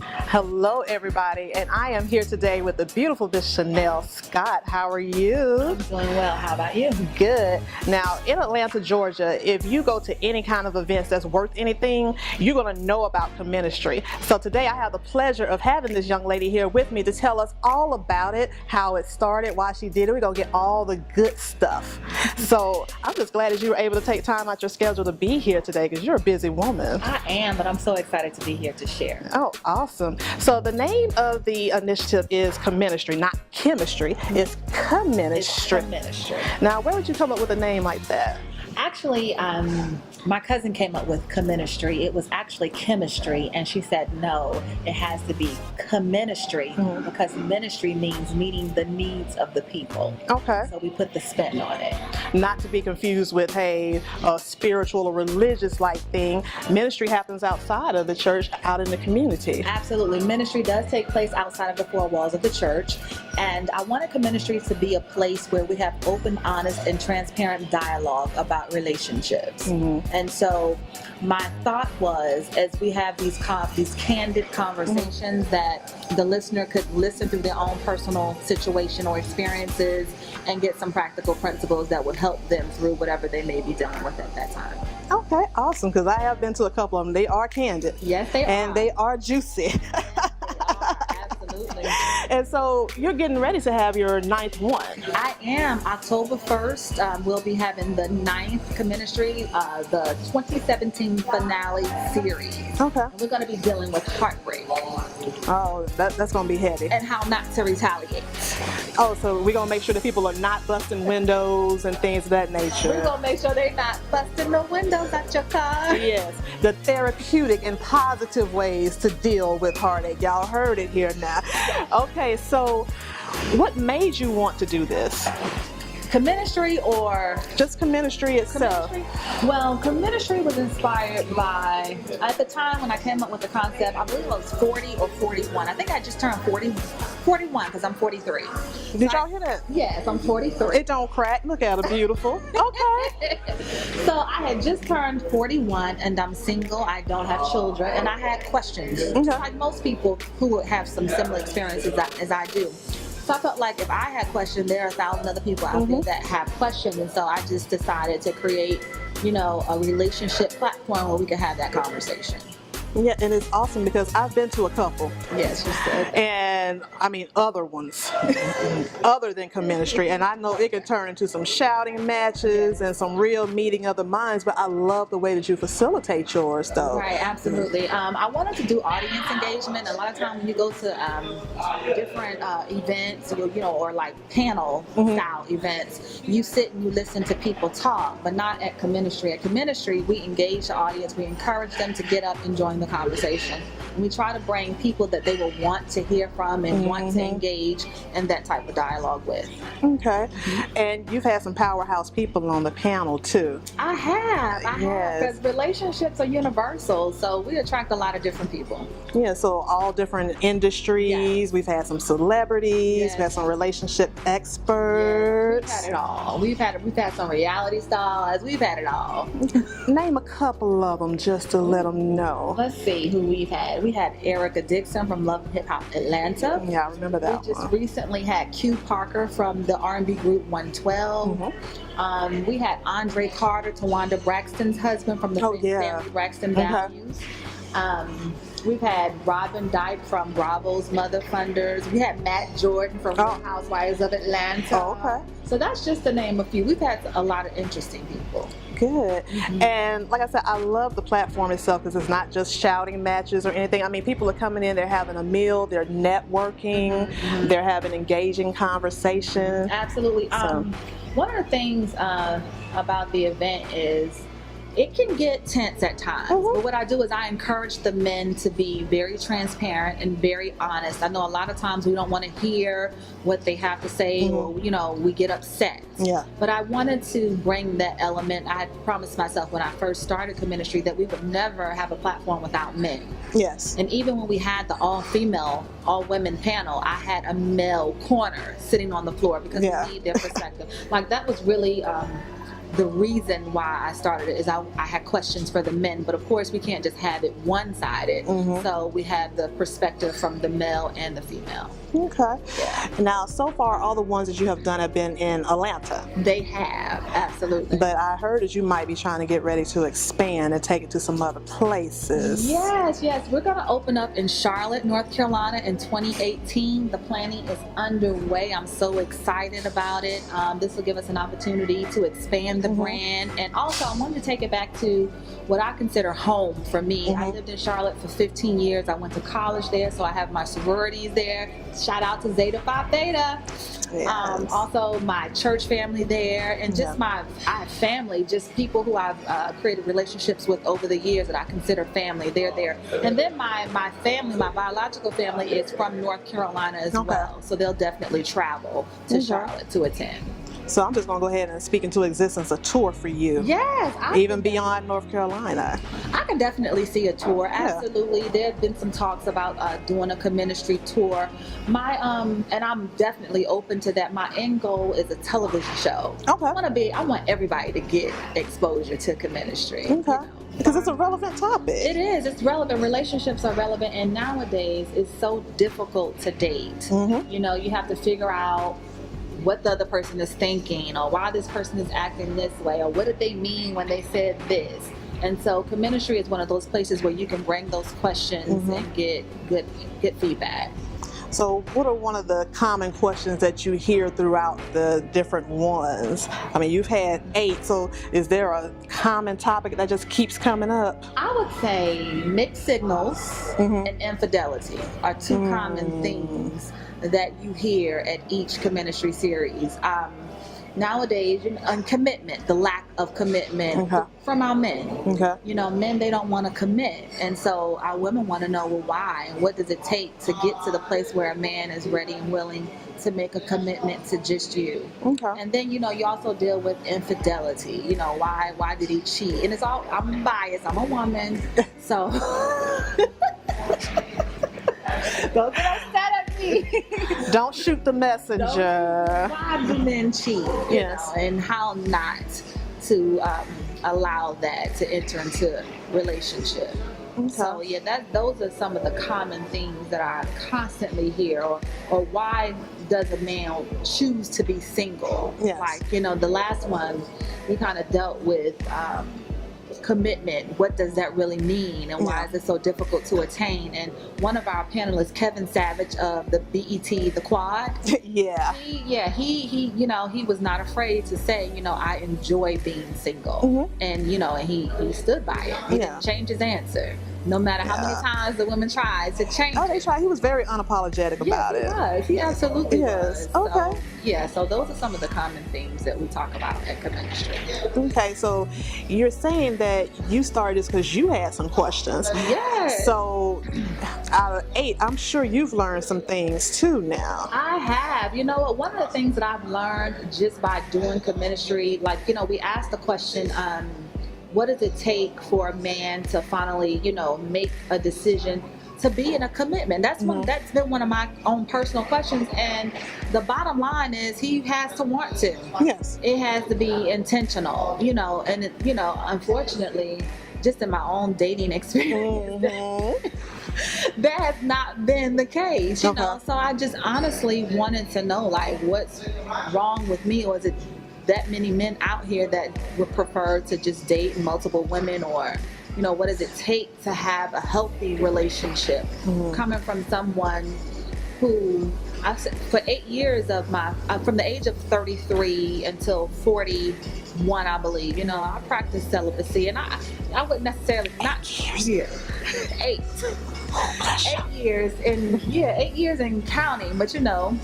Hello, everybody, and I am here today with the beautiful Miss Chanel Scott. How are you? I'm doing well. How about you? Good. Now, in Atlanta, Georgia, if you go to any kind of events that's worth anything, you're going to know about CheMinistry. So today I have the pleasure of having this young lady here with me to tell us all about it, how it started, why she did it. We're going to get all the good stuff. So I'm just glad that you were able to take time out your schedule to be here today because you're a busy woman. I am, but I'm so excited to be here to share. Oh, awesome. So the name of the initiative is CheMinistry, not chemistry. It's CheMinistry. It's CheMinistry. Now, where would you come up with a name like that? Actually, my cousin came up with CheMinistry. It was actually chemistry, and she said, no, it has to be CheMinistry because ministry means meeting the needs of the people. Okay. So we put the spin on it. Not to be confused with, hey, a spiritual or religious-like thing. Ministry happens outside of the church, out in the community. Absolutely. Ministry does take place outside of the four walls of the church, and I wanted CheMinistry to be a place where we have open, honest, and transparent dialogue about relationships. And so my thought was, as we have these candid conversations that the listener could listen through their own personal situation or experiences and get some practical principles that would help them through whatever they may be dealing with at that time. Okay, awesome, because I have been to a couple of them. They are candid. Yes, they are. And they are juicy. Absolutely. And so you're getting ready to have your 9th one. I am. October 1st, we'll be having the 9th CheMinistry, the 2017 finale series. Okay. And we're going to be dealing with heartbreak. Oh, that's going to be heavy. And how not to retaliate. Oh, so we're going to make sure that people are not busting windows and things of that nature. We're going to make sure they're not busting the windows out your car. Yes, the therapeutic and positive ways to deal with heartache. Y'all heard it here now. Okay, so what made you want to do this? CheMinistry or just CheMinistry itself? CheMinistry? Well, CheMinistry was inspired by, at the time when I came up with the concept, I believe I was 40 or 41. I think I just turned 41 because I'm 43. Did y'all hear that? Yes, I'm 43. It don't crack. Look at her, beautiful. Okay. So I had just turned 41 and I'm single. I don't have children and I had questions. Okay. Like most people who have some similar experiences as I do. So I felt like if I had questions, there are 1,000 other people out there that have questions. And so I just decided to create, a relationship platform where we could have that conversation. Yeah, and it's awesome because I've been to a couple. Yes, you said. And I mean other ones, other than CheMinistry. And I know it can turn into some shouting matches and some real meeting of the minds, but I love the way that you facilitate yours though. Right, absolutely. I wanted to do audience engagement. A lot of times when you go to different events, or like panel style events, you sit and you listen to people talk, but not at CheMinistry. At CheMinistry, we engage the audience, we encourage them to get up and join the conversation. And we try to bring people that they will want to hear from and want to engage in that type of dialogue with. Okay. And you've had some powerhouse people on the panel too. I have, because relationships are universal, so we attract a lot of different people. Yeah, so all different industries. Yes. We've had some celebrities, Yes. we've had some relationship experts. Yes, we've had it all. We've had some reality stars. We've had it all. Name a couple of them just to let them know. Let's see who we've had. We had Erica Dixon from Love and Hip Hop Atlanta. Yeah, I remember that We just one. recently had Q Parker from the R&B group 112. We had Andre Carter, Tawanda Braxton's husband from the Family Braxton Values. We've had Robin Dyke from Bravo's Mother Funders. We had Matt Jordan from Real Housewives of Atlanta. Oh, okay. So that's just to name a few. We've had a lot of interesting people. Good. And like I said, I love the platform itself because it's not just shouting matches or anything. I mean, people are coming in, they're having a meal, they're networking, they're having engaging conversation. Absolutely. One of the things about the event is it can get tense at times, but what I do is I encourage the men to be very transparent and very honest. I know a lot of times we don't want to hear what they have to say, or we get upset. Yeah. But I wanted to bring that element. I had promised myself when I first started CheMinistry that we would never have a platform without men. Yes. And even when we had the all-female, all-women panel, I had a male corner sitting on the floor because we need their perspective. Like that was really the reason why I started it is I had questions for the men, but of course we can't just have it one-sided. So we have the perspective from the male and the female. Okay. Yeah. Now, so far, all the ones that you have done have been in Atlanta. They have, absolutely. But I heard that you might be trying to get ready to expand and take it to some other places. Yes. We're going to open up in Charlotte, North Carolina in 2018. The planning is underway. I'm so excited about it. This will give us an opportunity to expand the brand. And also, I wanted to take it back to what I consider home for me. I lived in Charlotte for 15 years. I went to college there, so I have my sororities there. Shout out to Zeta Phi Theta. Yes. Also my church family there, and just I have family, just people who I've created relationships with over the years that I consider family. They're there. And then my family, my biological family, is from North Carolina as well. So they'll definitely travel to Charlotte to attend. So I'm just going to go ahead and speak into existence a tour for you. Yes. Even beyond North Carolina. I can definitely see a tour. Absolutely. There have been some talks about doing a CheMinistry tour. And I'm definitely open to that. My end goal is a television show. Okay. I want everybody to get exposure to CheMinistry. Okay. Because it's a relevant topic. It is. It's relevant. Relationships are relevant. And nowadays, it's so difficult to date. You know, you have to figure out what the other person is thinking, or why this person is acting this way, or what did they mean when they said this. And so CheMinistry is one of those places where you can bring those questions and get good feedback. So what are one of the common questions that you hear throughout the different ones? I mean, you've had 8, so is there a common topic that just keeps coming up? I would say mixed signals and infidelity are 2 common things that you hear at each CheMinistry series. Nowadays, and commitment, the lack of commitment from our men. You know, men, they don't want to commit. And so our women want to know, well, why? And what does it take to get to the place where a man is ready and willing to make a commitment to just you? And then, you know, you also deal with infidelity. You know, why did he cheat? And it's all, I'm biased, I'm a woman, so don't get upset at me. Don't shoot the messenger. Why do men cheat? You know, and how not to allow that to enter into a relationship. So those are some of the common things that I constantly hear, or why does a man choose to be single? Like, you know, the last one we kind of dealt with commitment. What does that really mean, and why is it so difficult to attain? And one of our panelists, Kevin Savage of the BET, the Quad, he you know, he was not afraid to say, you know, I enjoy being single, and you know, and he stood by it. He didn't change his answer, no matter how many times the women tried to change. They tried. He was very unapologetic about it. Was. He absolutely was. Okay. So those are some of the common things that we talk about at CheMinistry. Okay, so you're saying that you started this because you had some questions. Yes. So out of 8, I'm sure you've learned some things too now. I have. You know what? One of the things that I've learned just by doing CheMinistry, like, you know, we asked the question, what does it take for a man to finally, you know, make a decision to be in a commitment? That's been one of my own personal questions, and the bottom line is he has to want to. Yes. It has to be intentional, you know, and it, you know, unfortunately, just in my own dating experience, that has not been the case, you know. So I just honestly wanted to know, like, what's wrong with me, or is it that many men out here that would prefer to just date multiple women, or, you know, what does it take to have a healthy relationship? Coming from someone who, for 8 years of my, from the age of 33 until 41, I believe, you know, I practiced celibacy, and I wouldn't necessarily, not years, 8 years, and 8 years and counting, but you know,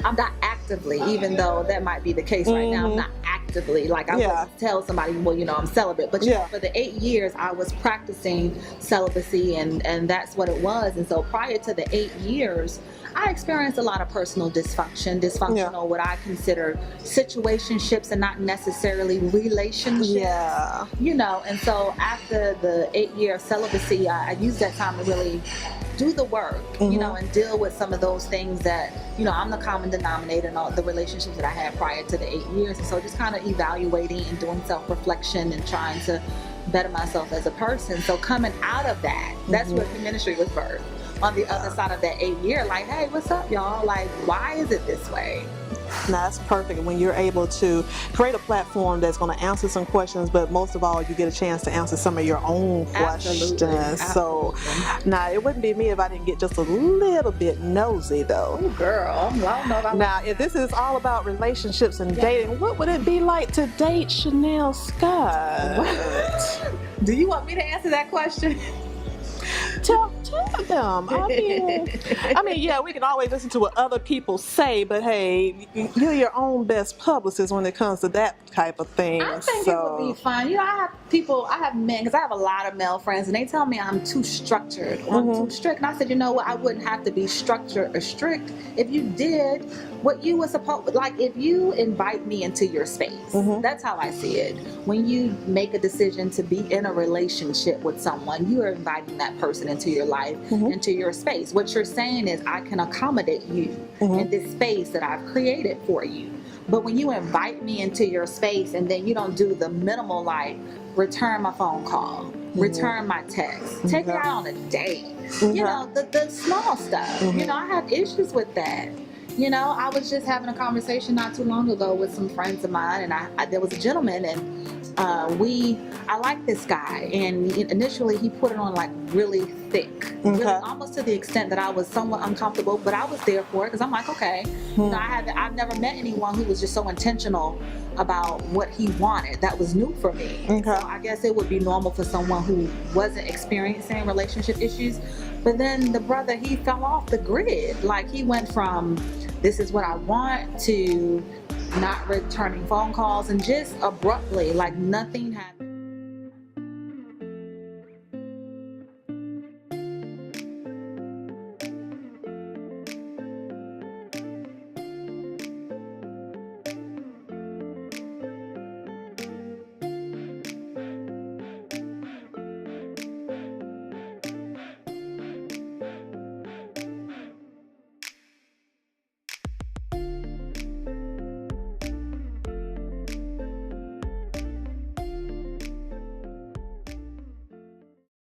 I'm not actively, even though that might be the case right now, I'm not actively, like I wouldn't tell somebody, well, you know, I'm celibate, but you know, for the 8 years I was practicing celibacy, and that's what it was. And so prior to the 8 years, I experienced a lot of personal dysfunctional, what I consider situationships and not necessarily relationships. You know, and so after the 8 year of celibacy, I used that time to really do the work, you know, and deal with some of those things that, you know, I'm the common denominator in all the relationships that I had prior to the 8 years. And so just kind of evaluating and doing self-reflection and trying to better myself as a person. So coming out of that, that's where CheMinistry was birthed. On the other side of that 8 year, like, hey, what's up, y'all? Like, why is it this way? Now, that's perfect when you're able to create a platform that's going to answer some questions, but most of all, you get a chance to answer some of your own questions. Absolutely. So, now, it wouldn't be me if I didn't get just a little bit nosy, though. Oh, girl. Well, I don't know about now, if this is all about relationships and dating, what would it be like to date Chanel Scott? What? Do you want me to answer that question? Tell them. I mean, yeah, we can always listen to what other people say, but hey, you're your own best publicist when it comes to that type of thing. I think it would be fun. You know, I have men, because I have a lot of male friends, and they tell me I'm too structured or I'm too strict. And I said, you know what? I wouldn't have to be structured or strict if you did what you were supposed, like if you invite me into your space. That's how I see it. When you make a decision to be in a relationship with someone, you are inviting that person into your life, into your space. What you're saying is, I can accommodate you in this space that I've created for you. But when you invite me into your space and then you don't do the minimal, like return my phone call, return my text, take me out on a date, you know, the small stuff, you know, I have issues with that. You know, I was just having a conversation not too long ago with some friends of mine, and there was a gentleman, and I like this guy, and initially he put it on like really thick, really, almost to the extent that I was somewhat uncomfortable, but I was there for it because I'm like, okay, you know, I've never met anyone who was just so intentional about what he wanted. That was new for me. So I guess it would be normal for someone who wasn't experiencing relationship issues. But then the brother, he fell off the grid. Like, he went from this is what I want to not returning phone calls, and just abruptly, like nothing happened.